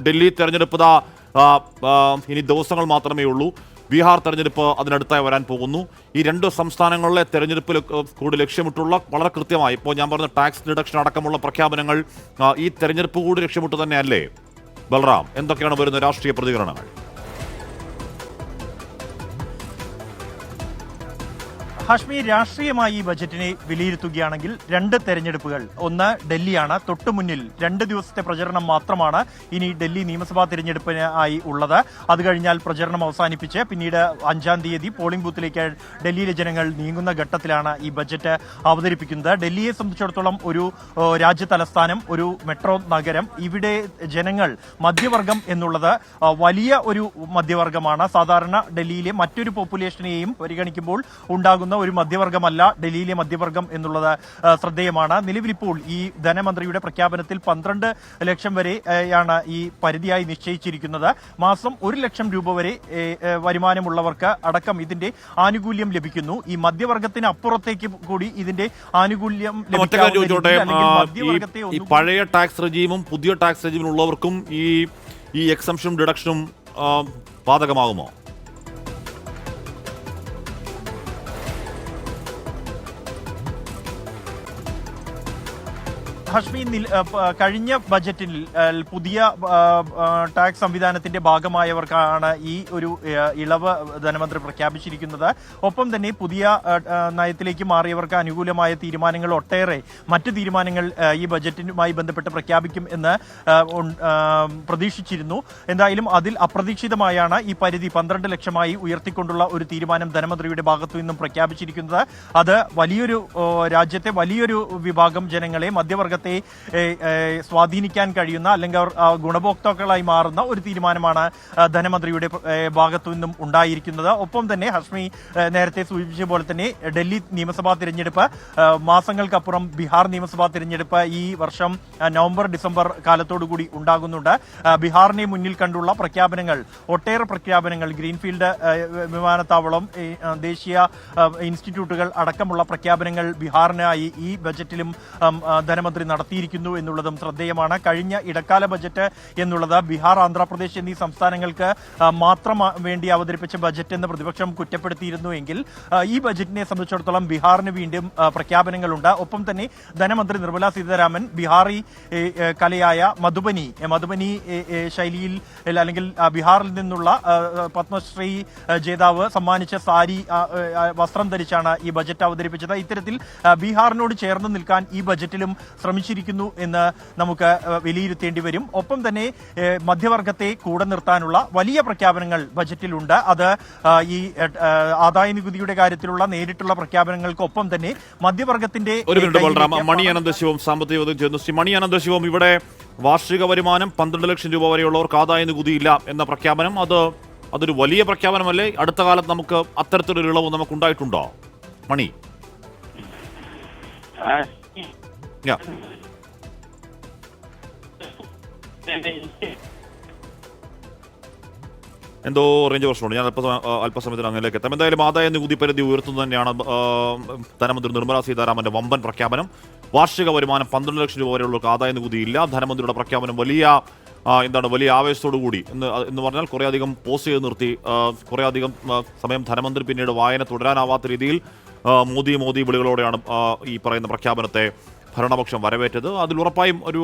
ഡൽഹി തെരഞ്ഞെടുപ്പ് ഇനി ദിവസങ്ങൾ മാത്രമേ ഉള്ളൂ. ബീഹാർ തെരഞ്ഞെടുപ്പ് അതിനടുത്തായി വരാൻ പോകുന്നു. ഈ രണ്ട് സംസ്ഥാനങ്ങളിലെ തെരഞ്ഞെടുപ്പിൽ കൂടി ലക്ഷ്യമിട്ടുള്ള വളരെ കൃത്യമായി ഇപ്പോൾ ഞാൻ പറഞ്ഞ ടാക്സ് ഡിഡക്ഷൻ അടക്കമുള്ള പ്രഖ്യാപനങ്ങൾ ഈ തെരഞ്ഞെടുപ്പ് കൂടി ലക്ഷ്യമിട്ട് തന്നെയല്ലേ ബൽറാം? എന്തൊക്കെയാണ് വരുന്ന രാഷ്ട്രീയ പ്രതികരണങ്ങൾ? ഹാഷ്മി, രാഷ്ട്രീയമായി ഈ ബജറ്റിനെ വിലയിരുത്തുകയാണെങ്കിൽ രണ്ട് തെരഞ്ഞെടുപ്പുകൾ, ഒന്ന് ഡൽഹിയാണ് തൊട്ടുമുന്നിൽ. 2 ദിവസത്തെ പ്രചരണം മാത്രമാണ് ഇനി ഡൽഹി നിയമസഭാ തെരഞ്ഞെടുപ്പിന് ആയി ഉള്ളത്. അത് കഴിഞ്ഞാൽ പ്രചരണം അവസാനിപ്പിച്ച് പിന്നീട് 5-ാം തീയതി പോളിംഗ് ബൂത്തിലേക്ക് ഡൽഹിയിലെ ജനങ്ങൾ നീങ്ങുന്ന ഘട്ടത്തിലാണ് ഈ ബജറ്റ് അവതരിപ്പിക്കുന്നത്. ഡൽഹിയെ സംബന്ധിച്ചിടത്തോളം ഒരു രാജ്യ തലസ്ഥാനം, ഒരു മെട്രോ നഗരം. ഇവിടെ ജനങ്ങൾ മധ്യവർഗം എന്നുള്ളത് വലിയ ഒരു മധ്യവർഗമാണ്. സാധാരണ ഡൽഹിയിലെ മറ്റൊരു പോപ്പുലേഷനെയും പരിഗണിക്കുമ്പോൾ ഉണ്ടാകുന്ന ഒരു മധ്യവർഗമല്ല ഡൽഹിയിലെ മധ്യവർഗം എന്നുള്ളത് ശ്രദ്ധേയമാണ്. നിലവിലിപ്പോൾ ഈ ധനമന്ത്രിയുടെ പ്രഖ്യാപനത്തിൽ 12 ലക്ഷം വരെയാണ് ഈ പരിധിയായി നിശ്ചയിച്ചിരിക്കുന്നത്. മാസം 1 ലക്ഷം രൂപ വരെ വരുമാനമുള്ളവർക്ക് അടക്കം ഇതിന്റെ ആനുകൂല്യം ലഭിക്കുന്നു. ഈ മധ്യവർഗത്തിന് അപ്പുറത്തേക്ക് കൂടി ഇതിന്റെ ആനുകൂല്യം ഈ പഴയ ടാക്സ് റെജീമും പുതിയ ടാക്സ് റെജീമിനുള്ളവർക്കും ഈ എക്സംഷനും ഡിഡക്ഷനും ബാധകമാകുമോ? ഹാഷ്മി, കഴിഞ്ഞ ബജറ്റിൽ പുതിയ ടാക്സ് സംവിധാനത്തിന്റെ ഭാഗമായവർക്കാണ് ഈ ഒരു ഇളവ് ധനമന്ത്രി പ്രഖ്യാപിച്ചിരിക്കുന്നത്. ഒപ്പം തന്നെ പുതിയ നയത്തിലേക്ക് മാറിയവർക്ക് അനുകൂലമായ തീരുമാനങ്ങൾ, ഒട്ടേറെ മറ്റ് തീരുമാനങ്ങൾ ഈ ബജറ്റുമായി ബന്ധപ്പെട്ട് പ്രഖ്യാപിക്കും എന്ന് പ്രതീക്ഷിച്ചിരുന്നു. എന്തായാലും അതിൽ അപ്രതീക്ഷിതമായാണ് ഈ പരിധി 12 ലക്ഷമായി ഉയർത്തിക്കൊണ്ടുള്ള ഒരു തീരുമാനം ധനമന്ത്രിയുടെ ഭാഗത്തു നിന്നും പ്രഖ്യാപിച്ചിരിക്കുന്നത്. അത് വലിയൊരു രാജ്യത്തെ വലിയൊരു വിഭാഗം ജനങ്ങളെ, മധ്യവർഗ സ്വാധീനിക്കാൻ കഴിയുന്ന അല്ലെങ്കിൽ അവർ ഗുണഭോക്താക്കളായി മാറുന്ന ഒരു തീരുമാനമാണ് ധനമന്ത്രിയുടെ ഭാഗത്തു നിന്നും ഉണ്ടായിരിക്കുന്നത്. ഒപ്പം തന്നെ ഹാഷ്മി നേരത്തെ സൂചിപ്പിച്ച പോലെ തന്നെ ഡൽഹി നിയമസഭാ തിരഞ്ഞെടുപ്പ്, മാസങ്ങൾക്കപ്പുറം ബീഹാർ നിയമസഭാ തിരഞ്ഞെടുപ്പ് ഈ വർഷം നവംബർ-ഡിസംബർ കാലത്തോടുകൂടി ഉണ്ടാകുന്നുണ്ട്. ബീഹാറിനെ മുന്നിൽ കണ്ടുള്ള പ്രഖ്യാപനങ്ങൾ, ഒട്ടേറെ പ്രഖ്യാപനങ്ങൾ, ഗ്രീൻഫീൽഡ് വിമാനത്താവളം, ദേശീയ ഇൻസ്റ്റിറ്റ്യൂട്ടുകൾ അടക്കമുള്ള പ്രഖ്യാപനങ്ങൾ ബീഹാറിനായി ഈ ബജറ്റിലും ധനമന്ത്രി നടത്തിയിരിക്കുന്നു എന്നുള്ളതും ശ്രദ്ധേയമാണ്. കഴിഞ്ഞ ഇടക്കാല ബജറ്റ് എന്നുള്ളത് ബീഹാർ, ആന്ധ്രാപ്രദേശ് എന്നീ സംസ്ഥാനങ്ങൾക്ക് മാത്രം വേണ്ടി അവതരിപ്പിച്ച ബജറ്റ് എന്ന് പ്രതിപക്ഷം കുറ്റപ്പെടുത്തിയിരുന്നു എങ്കിൽ ഈ ബജറ്റിനെ സംബന്ധിച്ചിടത്തോളം ബീഹാറിന് വീണ്ടും പ്രഖ്യാപനങ്ങളുണ്ട്. ഒപ്പം തന്നെ ധനമന്ത്രി നിർമ്മല സീതാരാമൻ ബീഹാറി കലയായ മധുബനി ശൈലിയിൽ അല്ലെങ്കിൽ ബീഹാറിൽ നിന്നുള്ള പത്മശ്രീ ജേതാവ് സമ്മാനിച്ച സാരി വസ്ത്രം ധരിച്ചാണ് ഈ ബജറ്റ് അവതരിപ്പിച്ചത്. ഇത്തരത്തിൽ ബീഹാറിനോട് ചേർന്ന് നിൽക്കാൻ ഈ ബജറ്റിലും ശ്രമിച്ചിരിക്കുന്നു എന്ന് നമുക്ക് വിലയിരുത്തേണ്ടി വരും. ഒപ്പം തന്നെ മധ്യവർഗത്തെ കൂടെ നിർത്താനുള്ള വലിയ പ്രഖ്യാപനങ്ങൾ ബജറ്റിലുണ്ട്. അത് ഈ ആദായ നികുതിയുടെ കാര്യത്തിലുള്ള നേരിട്ടുള്ള പ്രഖ്യാപനങ്ങൾക്കൊപ്പം തന്നെ മധ്യവർഗത്തിന്റെ മണി അനന്തശിവം സാമ്പത്തിക വിദഗ്ധൻ ചെയ്യുന്നു. ശ്രീ മണി അനന്തശിവം, ഇവിടെ വാർഷിക വരുമാനം 12 ലക്ഷം രൂപ വരെയുള്ളവർക്ക് ആദായ നികുതി ഇല്ല എന്ന പ്രഖ്യാപനം, അതൊരു വലിയ പ്രഖ്യാപനമല്ലേ? അടുത്ത കാലത്ത് നമുക്ക് അത്തരത്തിലൊരു ഇളവ് നമുക്ക് ഉണ്ടായിട്ടുണ്ടോ മണി? എന്തോ റേഞ്ച് പ്രശ്നമുണ്ട്. ഞാൻ അല്പസമയത്തിന് അങ്ങനെയൊക്കെ എത്താം. എന്തായാലും ആദായ നികുതി പരിധി ഉയർത്തുന്നത് തന്നെയാണ് ധനമന്ത്രി നിർമ്മല സീതാരാമന്റെ വമ്പൻ പ്രഖ്യാപനം. വാർഷിക വരുമാനം 12 ലക്ഷം രൂപ വരെയുള്ളവർക്ക് ആദായ നികുതി ഇല്ല. ധനമന്ത്രിയുടെ പ്രഖ്യാപനം വലിയ ആവേശത്തോടു കൂടി എന്ന് പറഞ്ഞാൽ കുറേ അധികം പോസ്റ്റ് ചെയ്ത് നിർത്തി. കുറേ അധികം സമയം ധനമന്ത്രി പിന്നീട് വായന തുടരാനാവാത്ത രീതിയിൽ മോദി വിളികളോടെയാണ് ഈ പറയുന്ന പ്രഖ്യാപനത്തെ ഭരണപക്ഷം വരവേറ്റത്. അതിൽ ഉറപ്പായും ഒരു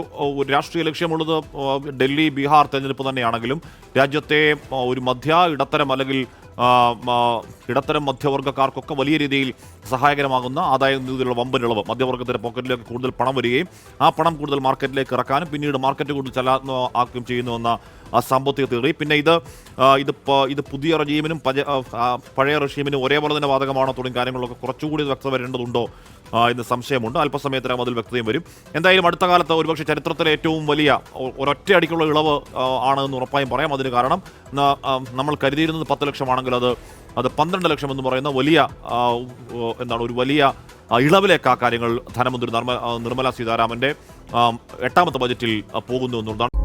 രാഷ്ട്രീയ ലക്ഷ്യമുള്ളത് ഡൽഹി, ബീഹാർ തെരഞ്ഞെടുപ്പ് തന്നെയാണെങ്കിലും രാജ്യത്തെ ഒരു ഇടത്തരം അല്ലെങ്കിൽ ഇടത്തരം മധ്യവർഗ്ഗക്കാർക്കൊക്കെ വലിയ രീതിയിൽ സഹായകരമാകുന്ന ആദായ നികുതിയിലുള്ള വമ്പൻ ഇളവ്, മധ്യവർഗത്തിന്റെ പോക്കറ്റിലേക്ക് കൂടുതൽ പണം വരികയും ആ പണം കൂടുതൽ മാർക്കറ്റിലേക്ക് ഇറക്കാനും പിന്നീട് മാർക്കറ്റ് കൂടുതൽ ചലാത്മകമാക്കുകയും ചെയ്യുന്നുവെന്ന സാമ്പത്തിക തിയറി. പിന്നെ ഇത് പുതിയ റെജീമിനും പഴയ റെജീമിനും ഒരേപോലെ തന്നെ ബാധകമാണോ തുടങ്ങിയ കാര്യങ്ങളൊക്കെ കുറച്ചുകൂടി വ്യക്തത വരേണ്ടതുണ്ടോ എന്ന് സംശയമുണ്ട്. അല്പസമയത്തിനകം അതിൽ വ്യക്തതയും വരും. എന്തായാലും അടുത്ത കാലത്ത് ഒരുപക്ഷെ ചരിത്രത്തിലെ ഏറ്റവും വലിയ ഒരൊറ്റ അടിക്കുള്ള ഇളവ് ആണെന്ന് ഉറപ്പായും പറയാം. അതിന് കാരണം നമ്മൾ കരുതിയിരുന്നത് 10 ലക്ഷമാണെങ്കിൽ അത് 12 ലക്ഷം എന്ന് പറയുന്ന ഒരു വലിയ ഇളവിലേക്ക് ആ കാര്യങ്ങൾ ധനമന്ത്രി നിർമ്മല സീതാരാമന്റെ 8ാമത്തെ ബജറ്റിൽ പോകുന്നു എന്നുള്ളതാണ്.